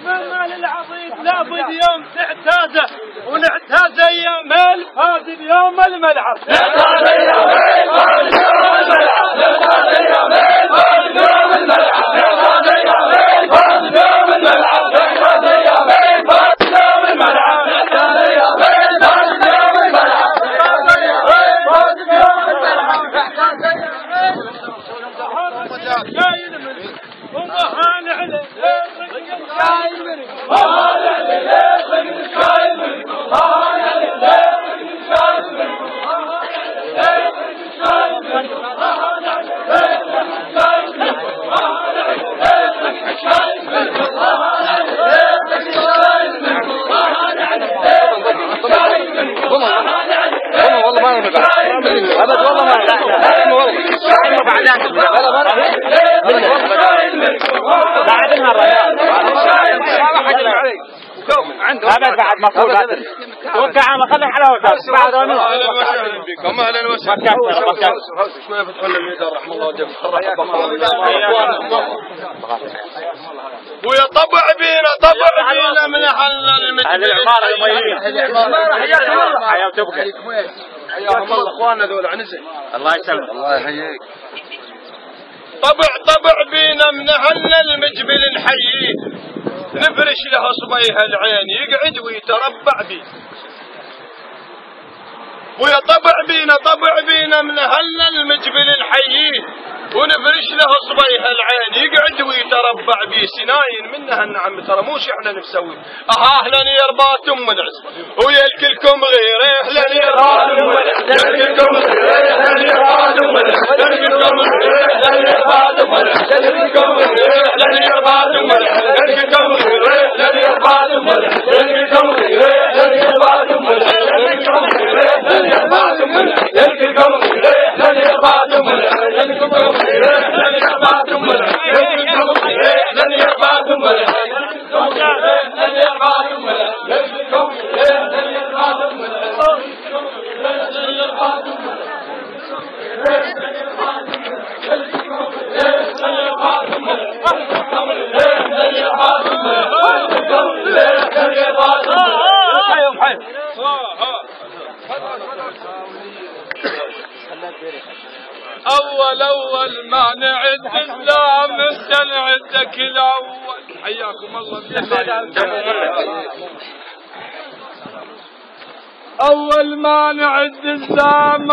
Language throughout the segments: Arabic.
المال العظيم لابد يوم تعتاده ونعتاد ايام الفاز بيوم الملعب. نعتاد ايام الفاز بيوم الملعب. نعتاد ايام الفاز بيوم الملعب. نعتاد ايام الفاز بيوم الملعب. نعتاد ايام الفاز بيوم الملعب. نعتاد ايام الفاز بيوم الملعب. نعتاد ايام الفاز بيوم الملعب. ومهان عليه شايل مني مهان عليه شايل مني مهان عليه شايل مني مهان عليه شايل مني مهان عليه شايل مني مهان عليه شايل مني مهان عليه شايل مني مهان عليه شايل مني مهان عليه والله ما نبغى ابد والله ما نبغى والله بعدين بعد النهار عنده ابد بعد مفروض توقع ما خلي حلاوه بعد اهلا وسهلا بكم اهلا وسهلا شويه فتحوا لنا الميدان رحم الله ويا طبع بينا من حل المجد العماره الميميه حياكم الله حياهم الله اخواننا ذول عنزه الله يسلمك الله يحييك طبع بينا من حل المجبل نحييه نفرش له صبيها العين يقعد ويتربع بيه ويا طبع بينا من هل المجبل نحييه ونفرش له صبيها العين يقعد ويتربع بيه سناين منها النعم ترى مو احنا نسوي اهلا يربات ام العز ويا الكلكم غيره اهلا يربات ام العز الكلكم غيره اهلا يربات ام العز الكلكم غيره اهلا يربات ام العز الكلكم غيره اهلا يربات ام العز الكلكم غيره اهلا يربات ام العز الكلكم غيره اهلا يربات ام العز الكلكم غيره اهلا يربات ام العز الكلكم غيره اهلا يربات ام العز الكلكم لن يرباتم ولا يرباتم لن يرباتم ولا لن يرباتم ولا يربكم لن يرباتم ولا لن يرباتم أول ما نعد الزام انت نعدك الأول حياكم الله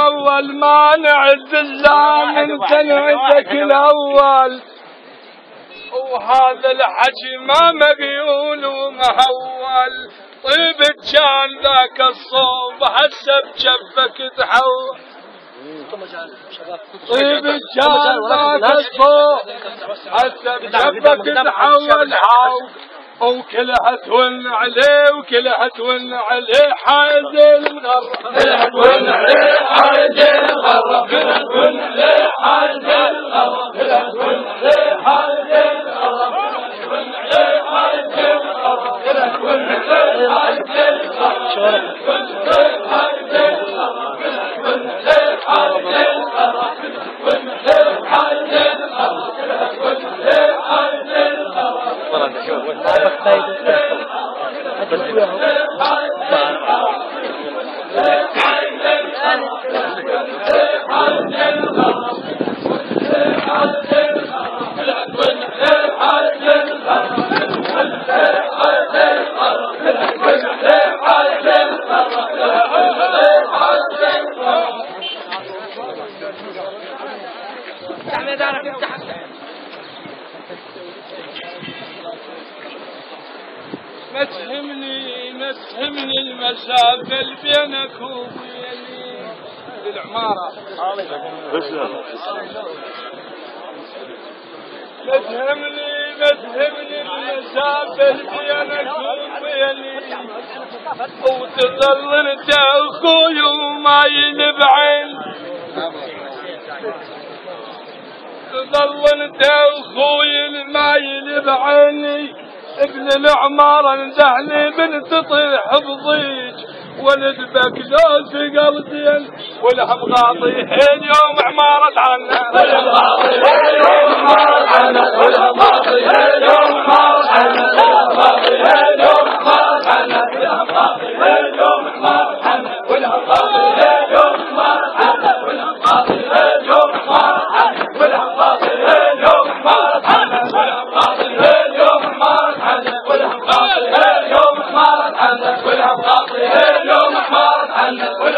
أول ما نعد الزام انت نعدك الأول وهذا الحكي ما مقيول ومهول طيبت كان ذاك الصوب هسه بجفك تحول طيبت كان ذاك الصوب هسه بجفك تحول وكلها تون عليه حايز المغرب كلها تون عليه حايز المغرب كلها تون عليه حايز المغرب كلها تون عليه حايز ما تهمني المسافة اللي بينك وبيني بالعمارة. ما تهمني المسافة اللي بينك وبيني، وتظل انت اخوي وما ينبعن، تظل انت اخوي ما ينبعني. ابن العمارة ندهني بنت تطيح بضيج، ولد بكدوس في قلبي والهم غاطيهين يوم عمارة عنا، والهم غاطيهين يوم عمارة عنا، والهم غاطيهين يوم عمارة عنا، والهم غاطيهين يوم عمارة عنا، والهم غاطيهين يوم عمارة عنا، والهم غاطيهين يوم عمارة عنا، والهم غاطيهين يوم عمارة عنا، والهم غاطيهين يوم عمارة عنا، والهم غاطيهين يوم عمارة عنا، والهم غاطيهين يوم عمارة عنا، والهم غاطيهين يوم عمارة عنا، والهم غاطيهين يوم عمارة عنا، والهم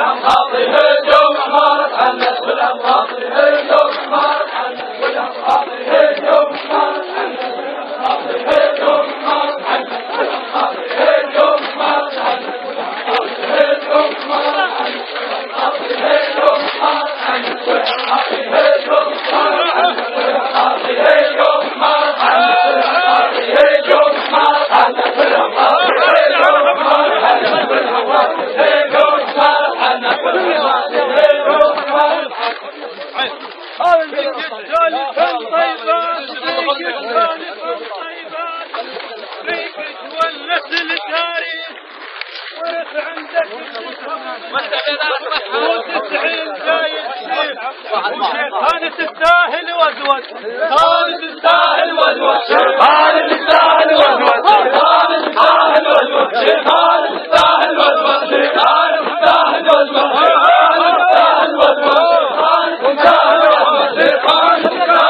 غاطيهين يوم عمارة عنا، والهم غاطيهين يوم عمارة عنا، غاطيهين يوم عمارة عنا، والهم غاطيهين يوم عمارة عنا، والهم غاطيهين يوم عمارة عنا، والهم غاطيهين يوم عمارة عنا، والهم غاطيهين يوم عمارة عنا، والهم غاطيهين يوم عمارة عنا، والهم غاطيهين يوم عمارة عنا، والهم غاطيهين يوم عمارة عنا، والهم غاطيهين يوم عمارة عنا، والهم غاطيهين يوم عمارة عنا. والنسل التاريخ ورث عندك وتسعين زايد خالد تستاهل وزوج، خالد تستاهل وزوج، خالد تستاهل وزوج، خالد تستاهل وزوج، خالد تستاهل وزوج، خالد تستاهل وزوج، خالد تستاهل وزوج، خالد تستاهل وزوج، خالد تستاهل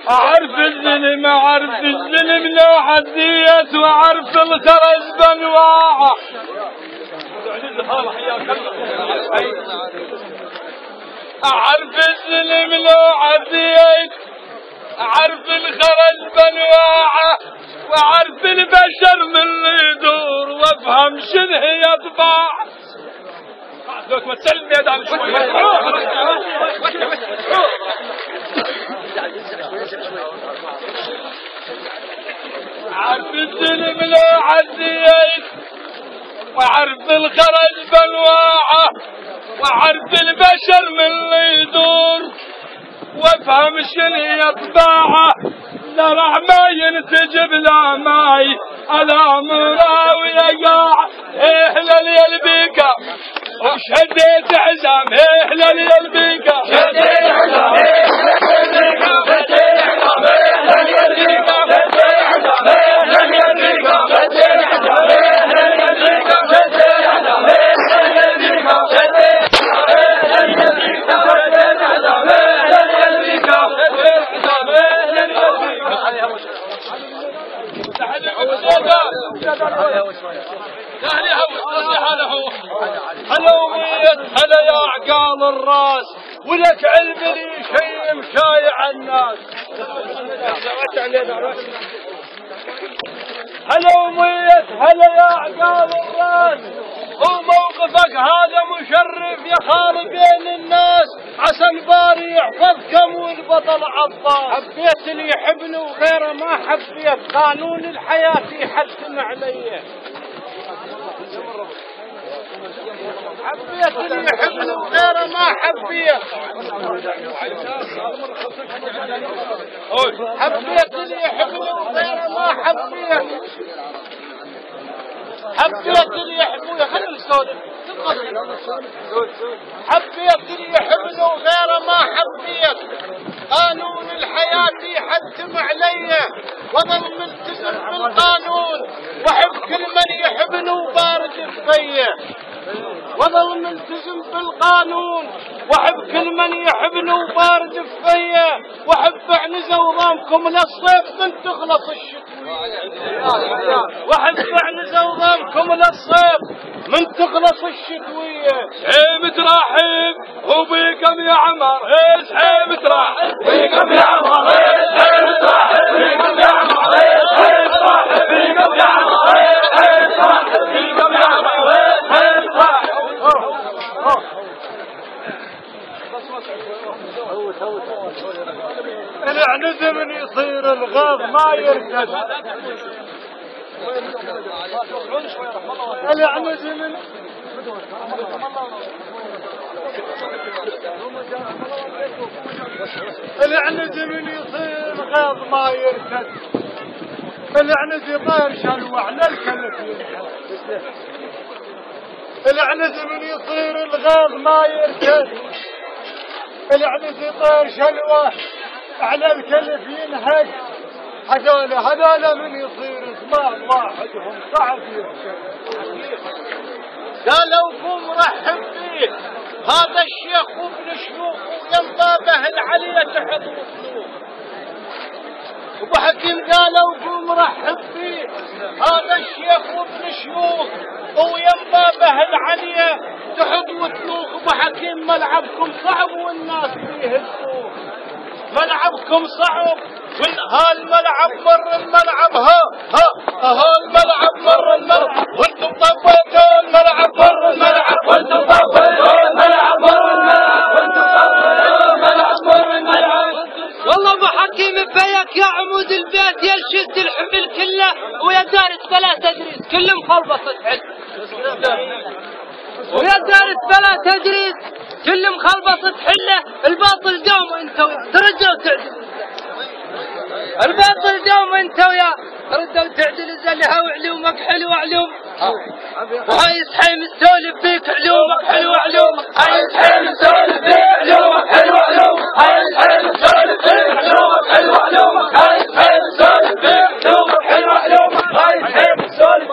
أعرف الظلم أعرف الظلم لو حديت، وأعرف الخرج بانواعه، أعرف الظلم لو حديت، أعرف الخرج بانواعه، وأعرف البشر من اللي يدور، وأفهم شنو هي طباع. لو تمثل الميدان شوي عرف الظلم لو عديت، وعرف الخرج بانواعه، وعرف البشر من اللي يدور، وافهم شنو هي طباعه. لا راح ما ينسجب لا ماي على مراوي قاع، لليل بيكا وشديت عزام، لليل بيكا شديت عزام، لليل عزام، لليل بيكا شديت عزام، لليل بيكا شديت عزام، لليل بيكا شديت عزام، لليل بيكا شديت عزام، لليل بيكا شديت هلا يا عقال الراس، ولك علم لي شيء مشايع الناس. هلا وميت هلا يا عقال الراس، وموقفك هذا مشرف يا خال بين الناس، عسى الباري يحفظكم والبطل عباس. حبيت اللي يحبني وغيره ما حبيت، قانون الحياة يحتم علي. حبيت اللي يحبني وغيره ما حبيت. حبيت اللي يحبني وغيره ما حبيت. حبيت اللي يحبني خلي السولف. حبيت اللي يحبني وغيره ما حبيت. قانون الحياة يحتم علي وظل ملتزم بالقانون واحب كل من يحبني وبارد فيا. وظل ملتزم بالقانون واحب كل من يحبني وبارد فيا. واحب عنزة وضامكم للصيف من تخلص الشتوية. واحب عنزة وضامكم للصيف من تخلص الشتوية. حيب ترحب وبيكم يا عمر ايش حيب ترحب بيكم يا عمر حيب ترحب بيكم يا عمر حيب ترحب بيكم يا عمر حيب ترحب بيكم يا عمر حيب ترحب. العنز من يصير الغاض ما يركز. العنز من العنز من يصير الغاض ما يركز. العنز يطير شلوة على الكلف يركز. العنز من يصير الغاض ما يركز. العنز يطير شلوة على الكلف ينهج. هذول من يصير زمان واحدهم صعب يركز. قالوا قوم رحب فيه هذا الشيخ وابن شيوخ وينبابه العلية تحت وصلوه. ابو حكيم قالوا قوم رحب فيه هذا الشيخ وابن شيوخ وينبابه العلية تحت وصلوه. ابو حكيم ملعبكم صعب والناس فيه السوق. ملعبكم صعب هالملعب مر الملعب ها الملعب مر الملعب وانتم طبيتوا الملعب مر الملعب وانتم طبيتوا الملعب مر الملعب وانتم طبيتوا الملعب مر الملعب. والله ابو حكيم بيك يا عمود البيت يا شد الحمل كله ويا دارس فلا تدريس كل مخلبصة علم. ويا دارس فلا تدريس كل مخلبصة حله. الباطل دوم انت ويا ترجوا تعدل. الباطل دوم انت ويا تردوا تعدل زلها وعلومك حلو علوم. وهاي صحيح مستولف فيك علومك حلو علوم. هاي صحيح مستولف فيك علومك حلو علوم. هاي صحيح مستولف فيك علومك حلو علوم. هاي صحيح مستولف فيك علومك حلو علوم. هاي صحيح مستولف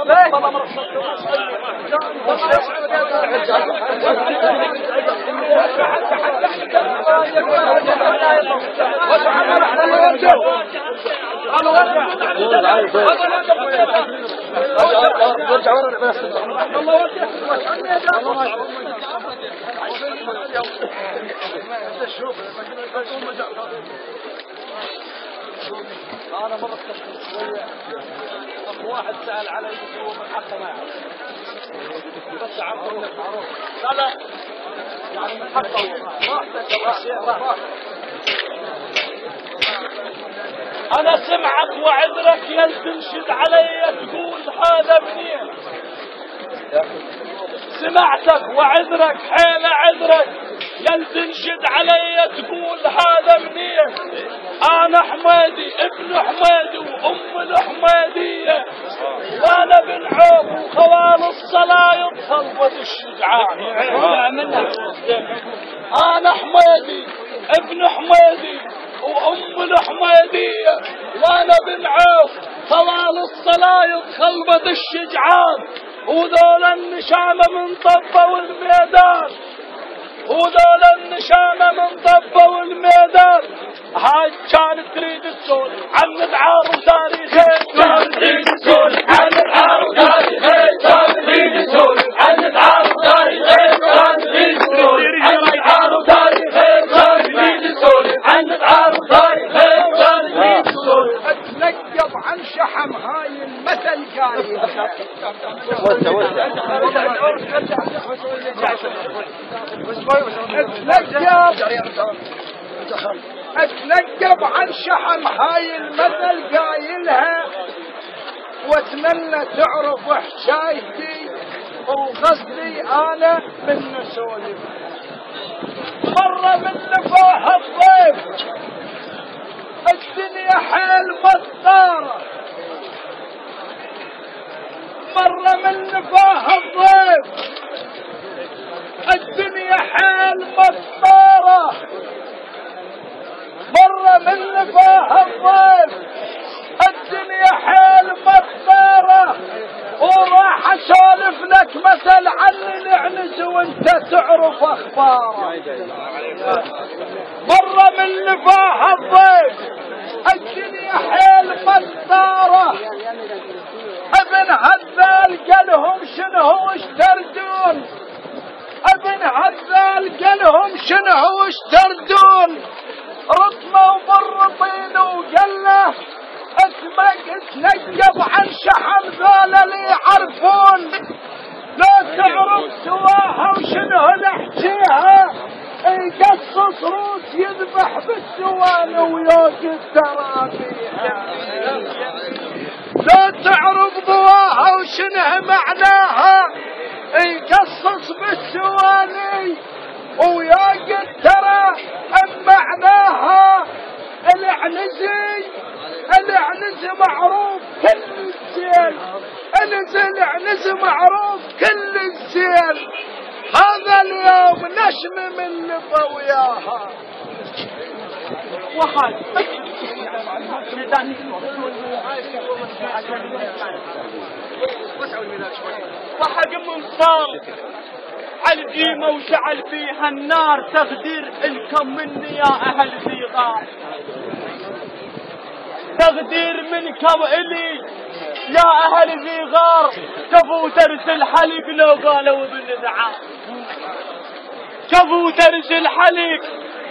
أنا مرة شوية واحد سأل علي هو من حقه ما يعرف بس عرفه من المعروف. لا يعني من حقه أنا سمعك وعذرك يل تنشد علي تقول هذا منين. سمعتك وعذرك حيل عذرك يل تنشد علي تقول هذا منين. أنا حميدي ابن حميدي وأم الحميدية وأنا بن عوف وخوال الصلاة خلبة الشجعان. أنا حميدي ابن حميدي وأم الحميدية وأنا بن عوف خوال الصلاة خلبة الشجعان. وذول النشامة من طبة والميدان. وذول النشامة من طبة والميدان. هاي كانت تريد تسول عن العار وتاريخين. كانت تريد تسول عن العار وتاريخين. كانت تريد تسول عن العار وتاريخين. كانت تريد تسول عن العار وتاريخين. كانت تريد تسول عن العار وتاريخين. كانت تريد تسول اتنقب عن شحم هاي المثل قايل. اتنقب عن شحم هاي المثل قايلها واتمنى تعرف حكايتي وقصدي انا من نسولف. مرة من نفاح الضيف الدنيا حيل مطارة، مرة من نفاح الضيف الدنيا حيل مطارة، مرة من نفاح الضيف الدنيا حيل مطارة، وراح اسولف لك مثل عن العنز وانت تعرف اخباره. مرة من نفاح الضيف الدنيا حيل مطارة، ابن هذال قالهم شنو اشتردون، ابن هذال قالهم شنو اشتردون، رطمه ومرطين وقال له اسمك تنقب عن شحم ذولا اللي يعرفون، لا تعرف سواها وشنو نحكيها، يقصص روس يذبح بالسوان ويوقف الترابيها، لا تعرف ضواها وشنو معناها، يقصص بالسواني ويوقف ترى معناها. العنز معروف كل الزين، العنز معروف كل الزين، هذا اليوم نشم من لفا وياها. وحق ممصار على الجيمة وشعل فيها النار، تقدير الكم مني يا أهل زيغار، تقدير منكم إلي يا أهل زيغار، كفو ترس الحليب لو قالوا بندعى، كفو ترس الحليب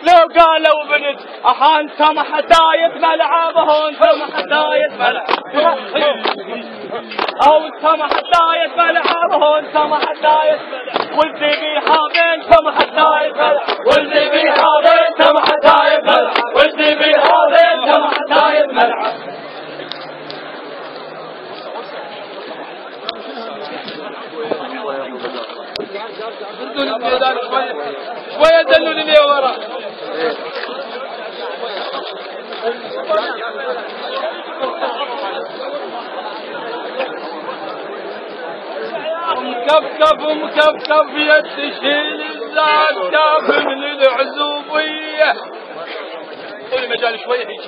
لو قالوا بنت أحان سمح دايت ملعبهن، سمح دايت ملعبهن، أو سمح دايت ملعبهن، سمح دايت ملعبهن، ولدي بيحابين سمح دايت ملعبهن، ولدي بيحابين سمح دايت ملعبهن، ولدي بيحابين سمح دايت ملعبهن. شوية دلوا لي ورا. مكفكف يتشيل الزاد كاف من العزوبية. قولي مجال شوية هيك.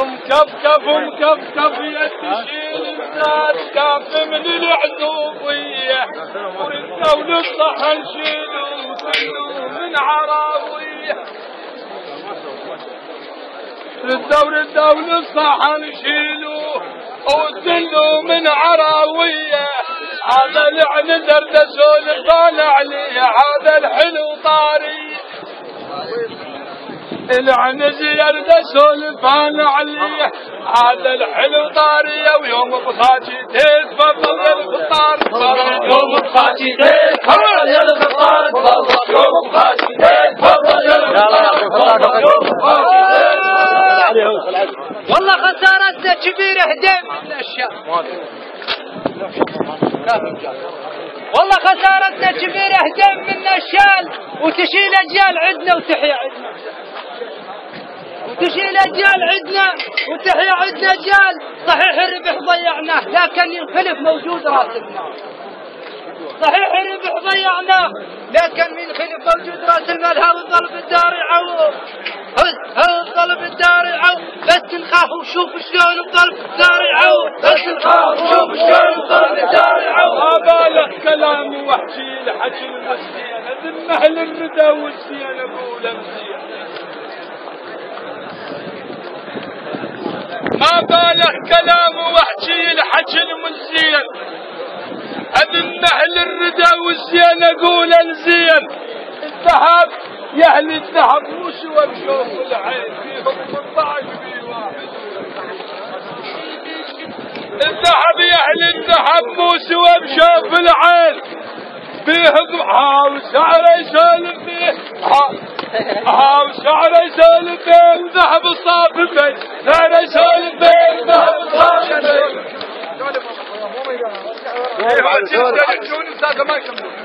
مكفكف يتشيل الزاد كاف من العزوبية، والدول الصحن شيلوا كلوا من عراوية، الدول الصحن شيلوا وتلوا من عراوية، هذا العنز دردسوا للطالع عليه، هذا الحلو طاري العنز يردسوا للطالع عليه، هذا الحلو طاري، ويوم بخاتي تتفضل يا الفطار، يوم بخاتي تتفضل يا الفطار، يوم بخاتي تتفضل يا الفطار. والله خسارتنا كبيرة هديم من الشام، والله خسارتنا كبيرة هديم من الشال، وتشيل أجيال عندنا وتحيا عندنا، وتشيل أجيال عندنا وتحيا عندنا أجيال. صحيح الربح ضيعناه لكن الخلف موجود راس المال، صحيح الربح ضيعناه لكن من خلف موجود راس المال. هاو الطلب الدار يعوض، هاو الطلب الدار يعوض، بس نخاف وشوف شلون الطلب الدار يعوض، بس نخاف وشوف شلون الطلب الدار يعوض. ما بالك كلام وحشي لحكي المسيانة، ذمه للردى والسيانة بولا مزيانة. ما بالك كلام وحشي لحكي المسيان، ذمه للردى والسيانة قولا الزين. الذهب يا اهل الذهب مو سوى بشوف العين، فيهم 18 في واحد. الذهب يا اهل الذهب مو سوى بشوف العين، فيه هاو سعره يسولف فيه، هاو سعره يسولف فيه، وذهب صافي سعره يسولف فيه. عاجل تجون استاذ ما يكملون